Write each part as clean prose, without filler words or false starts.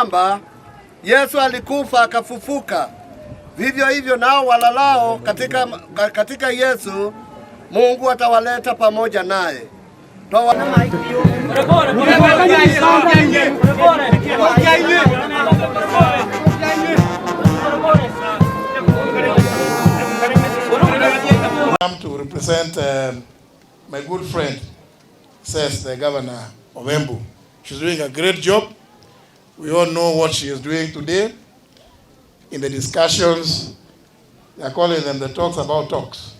kwamba Yesu alikufa akafufuka. Vivyo hivyo nao walalao katika Yesu, Mungu atawaleta pamoja naye. To represent my good friend, says the governor of Embu. She's doing a great job. We all know what she is doing today. In the discussions, they are calling them the talks about talks.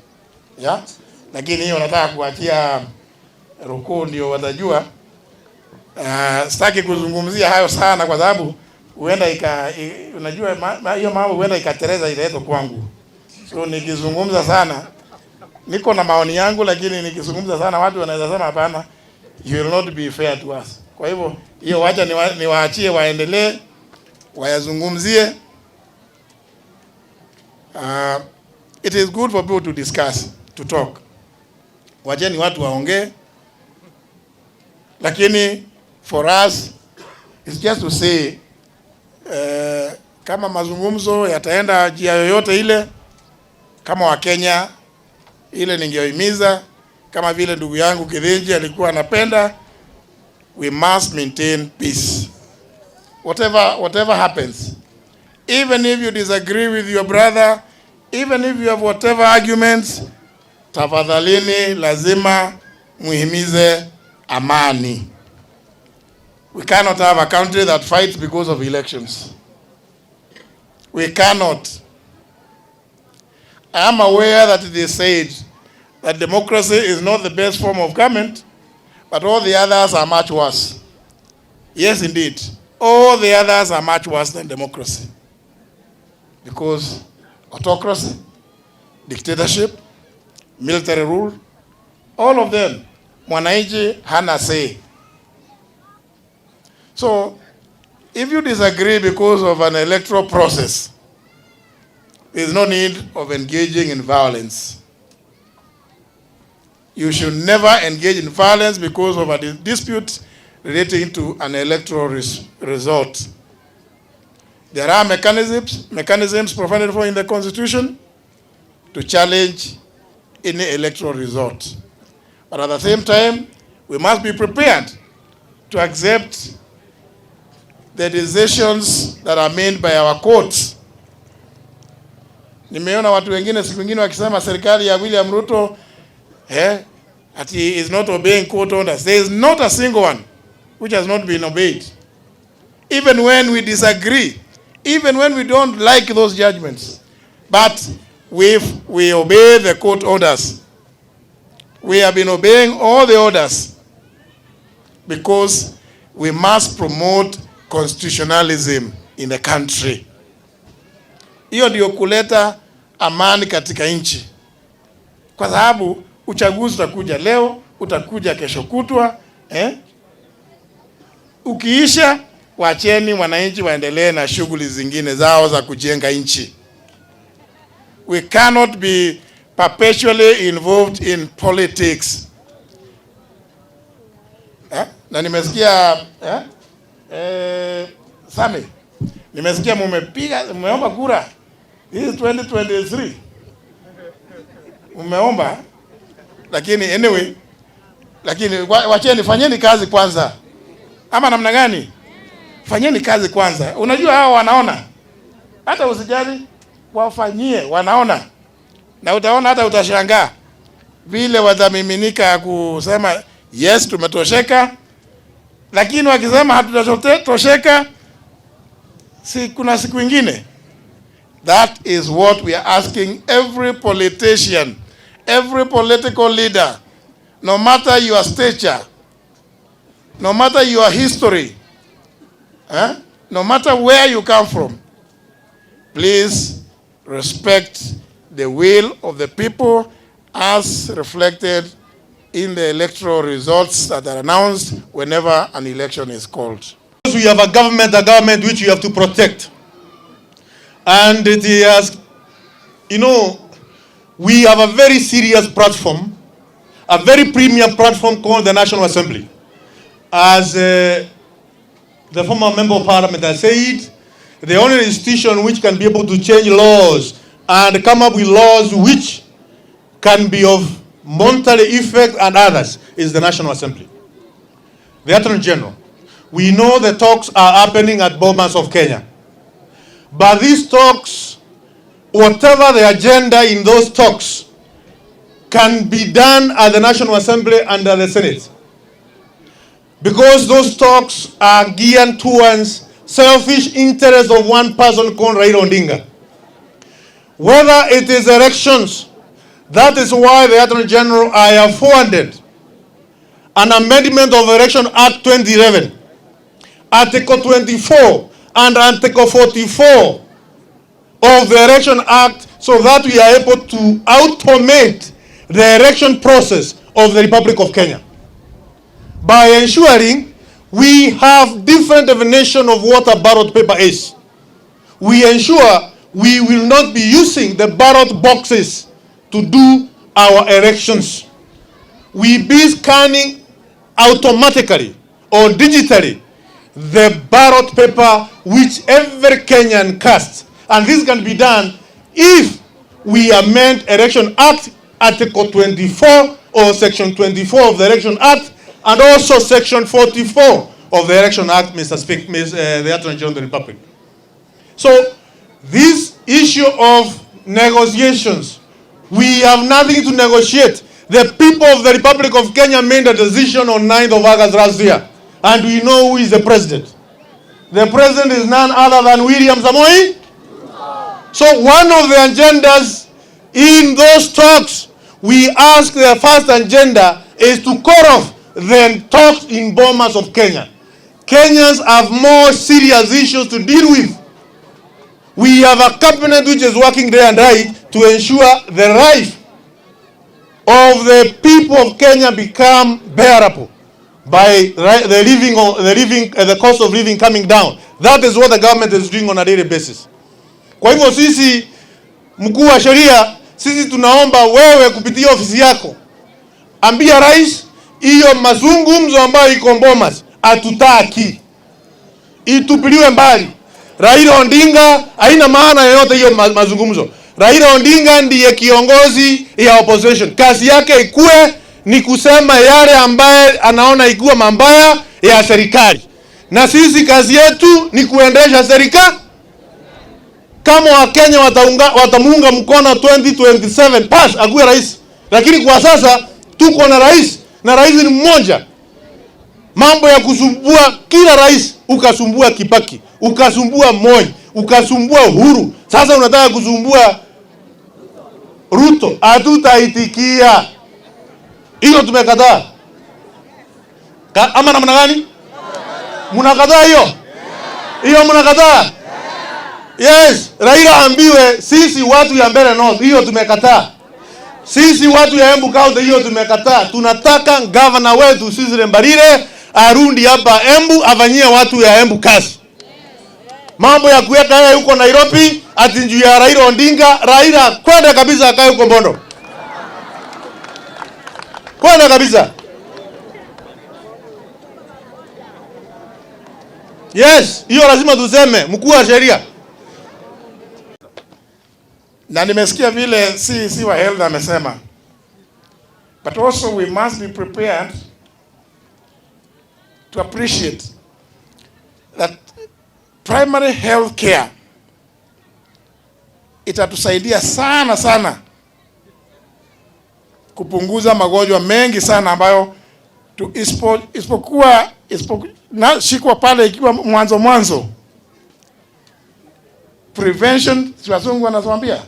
Yeah? Lakini hiyo nataka kuachia Ruto ndio watajua. Sitaki kuzungumzia hayo sana kwa sababu huenda unajua hiyo mambo huenda ikatereza ileto kwangu. So nikizungumza sana niko na maoni yangu, lakini nikizungumza sana watu wanaweza sema hapana, you will not be fair to us. Kwa hivyo hiyo wacha niwaachie waendelee wayazungumzie. It is good for people to discuss, to talk. Wacheni watu waongee. Lakini for us it's just to say kama mazungumzo yataenda njia yoyote ile, kama wa Kenya ile ningehimiza kama vile ndugu yangu Kithinji alikuwa anapenda, we must maintain peace. Whatever happens, even if you disagree with your brother, even if you have whatever arguments, tafadhalini lazima muhimize amani. We cannot have a country that fights because of elections. We cannot. I am aware that it is said that democracy is not the best form of government, but all the others are much worse. Yes, indeed. All the others are much worse than democracy. Because autocracy, dictatorship, military rule, all of them, mwananchi hana say. So, if you disagree because of an electoral process, there is no need of engaging in violence. You should never engage in violence because of a dispute relating to an electoral result. There are mechanisms provided for in the Constitution to challenge any electoral result. But at the same time, we must be prepared to accept the decisions that are made by our courts. Nimeona watu wengine siku nyingine wakisema serikali ya William Ruto that he is not obeying court orders. There is not a single one which has not been obeyed. Even when we disagree, even when we don't like those judgments, but we obey the court orders. We have been obeying all the orders because we must promote constitutionalism in the country. Hiyo ndio kuleta amani katika nchi. Kwa sababu uchaguzi utakuja leo, utakuja kesho kutwa, ukiisha wacheni wananchi waendelee na shughuli zingine zao za kujenga nchi. We cannot be perpetually involved in politics. Na nimesikia Sami, nimesikia mumeomba kura. This is 2023. Umeomba, lakini anyway, lakini wacheni fanyeni kazi kwanza. Ama namna gani? Fanyeni kazi kwanza. Unajua hao wanaona. Hata usijali, wafanyie, wanaona. Na utaona hata utashangaa vile watamiminika kusema yes tumetosheka, lakini wakisema hatutatosheka kuna siku nyingine. That is what we are asking every politician, every political leader, no matter your stature, no matter your history, no matter where you come from, please respect the will of the people as reflected in the electoral results that are announced whenever an election is called. We have a government which we have to protect. And it has, we have a very serious platform, a very premium platform called the National Assembly. As the the former member of parliament has said, the only institution which can be able to change laws and come up with laws which can be of monetary effect and others is the National Assembly. The Attorney General, we know the talks are happening at Bomas of Kenya. But these talks, whatever the agenda in those talks, can be done at the National Assembly under the Senate. Because those talks are geared towards selfish interests of one person called Raila ODINGA. Whether it is elections, that is why the Attorney General, I have forwarded an amendment of Election Act 2011, Article 24 and Article 44 of the Election Act, so that we are able to automate the election process of the Republic of Kenya by ensuring we have different definition of what a ballot paper is. We ensure we will not be using the ballot boxes to do our elections. We be scanning automatically or digitally the ballot paper which every Kenyan casts. And this can be done if we amend Election Act Article 24 or Section 24 of the Election Act, and also Section 44 of the Election Act, Mr. Speaker, the Attorney General of the Republic. So this issue of negotiations, we have nothing to negotiate. The people of the Republic of Kenya made a decision on 9th of August last year, and we know who is the president. The president is none other than William Samoei. So one of the agendas in those talks, we ask the first agenda is to cut off the talks in Bomas of Kenya. Kenyans have more serious issues to deal with. We have a cabinet which is working day and night to ensure the life of the people of Kenya become bearable by the cost of living coming down. That is what the government is doing on a daily basis. Kwa hivyo sisi, mkuu wa sheria, sisi tunaomba wewe kupitia ofisi yako, ambia rais, hiyo mazungumzo ambayo iko Bomas hatutaki, itupiliwe mbali. Raila ODINGA haina maana yoyote hiyo mazungumzo. Raila ODINGA ndiye kiongozi ya opposition. Kazi yake ikue ni kusema yale ambaye anaona ikuwa mambaya ya serikali. Na sisi kazi yetu ni kuendesha serikali. Kama Wakenya watamuunga mkono 2027 pass akuwe rais. Lakini kwa sasa tuko na rais, na rais ni mmoja. Mambo ya kusumbua kila rais, ukasumbua Kibaki, ukasumbua Moi, ukasumbua Uhuru. Sasa unataka kusumbua Ruto. Hatutaitikia. Hiyo tumekataa. Ama namna gani? Mnakataa hiyo? Hiyo mnakataa? Yes, Raila ambiwe sisi watu ya Mbeere North, hiyo tumekataa. Sisi watu ya Embu County, hiyo tumekataa. Tunataka governor wetu sisi Mbeere arundi hapa Embu afanyie watu ya Embu kazi. Mambo ya kuweka yeye huko Nairobi ati njuu ya Raila ODINGA, Raila kwenda kabisa akae huko Bondo. Kwenda kabisa. Yes, hiyo lazima tuseme, mkuu wa sheria. Na nimesikia vile si wa health amesema. But also we must be prepared to appreciate that primary health care itatusaidia sana sana kupunguza magonjwa mengi sana ambayo isipokuwa shikwa pale ikiwa mwanzo. Prevention, wazungu wanatuambia,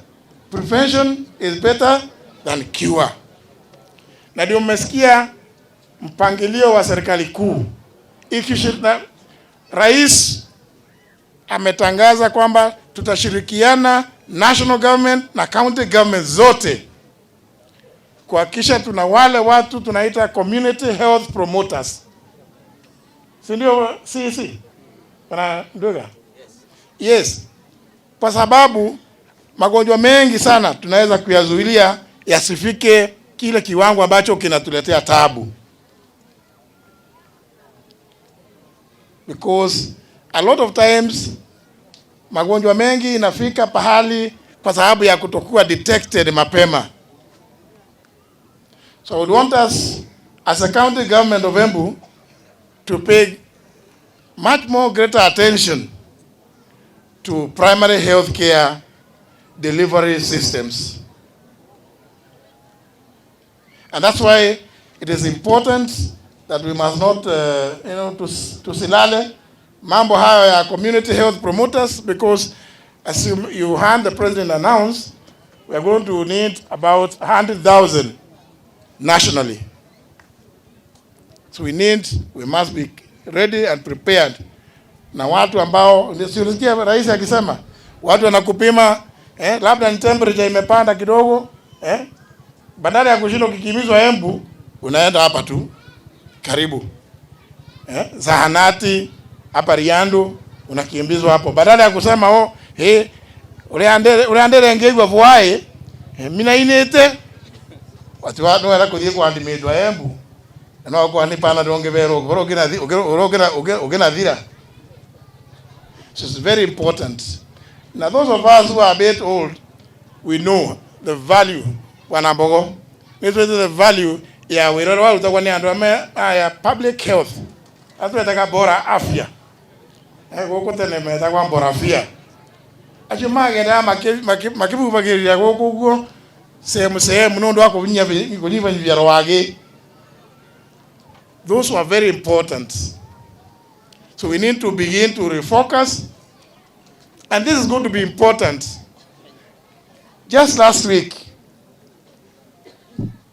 prevention is better than cure. Na ndio mmesikia mpangilio wa serikali kuu. Rais ametangaza kwamba tutashirikiana national government na county government zote kuhakikisha tuna wale watu tunaita community health promoters. Si ndio? Si. Pana nduga? Yes. Kwa sababu magonjwa mengi sana tunaweza kuyazuilia yasifike kile kiwango ambacho kinatuletea taabu. because a lot of times magonjwa mengi inafika pahali kwa sababu ya kutokuwa detected mapema. So I would want us as a county government of Embu to pay much more greater attention to primary health care delivery systems. And that's why it is important that we must not, to silale mambo hayo ya community health promoters, because as you heard the president announce, we are going to need about 100,000 nationally. So we must be ready and prepared. Na watu ambao nisikia rais akisema watu wanakupima labda ni temperature imepanda kidogo badala ya kushinda ukikimizwa Embu unaenda hapa tu karibu zahanati hapa Riando unakimbizwa hapo badala ya kusema uliandele ngegwa vuae mina inete watu wala kuthie kuandimidwa Embu na kwa ni pana donge vero ogena dhira. So it's very important. Now those of us who are a bit old, we know the value wanambogo. This is the value ya wiroro utakuwa ni ando ya public health. Atu etaka bora afya. Goko tene meta kwa bora afya. Achimage da makibu bagiri ya goko sehemu nondo wako kunyiva vyaro wage. Those were very important. So we need to begin to refocus. And this is going to be important. Just last week,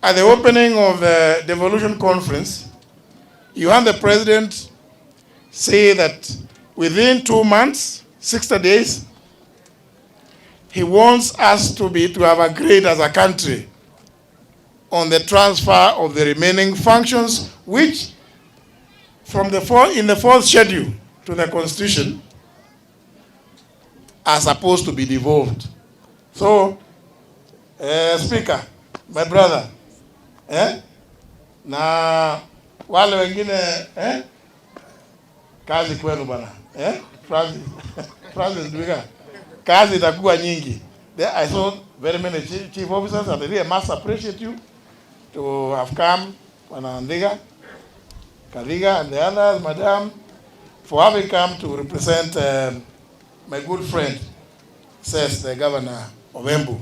at the opening of the devolution conference, you heard the president say that within 2 months, 60 days, he wants us to have agreed as a country on the transfer of the remaining functions, which in the fourth schedule to the Constitution are supposed to be devolved. So, Speaker, my brother, na wale wengine kazi kwenu bana, Francis Dwiga, kazi itakuwa nyingi. I saw very many chief officers and I really must appreciate you to have come, Bwana Ndiga, Kadiga and the others, Madam, for having come to represent my good friend, says the governor of Embu.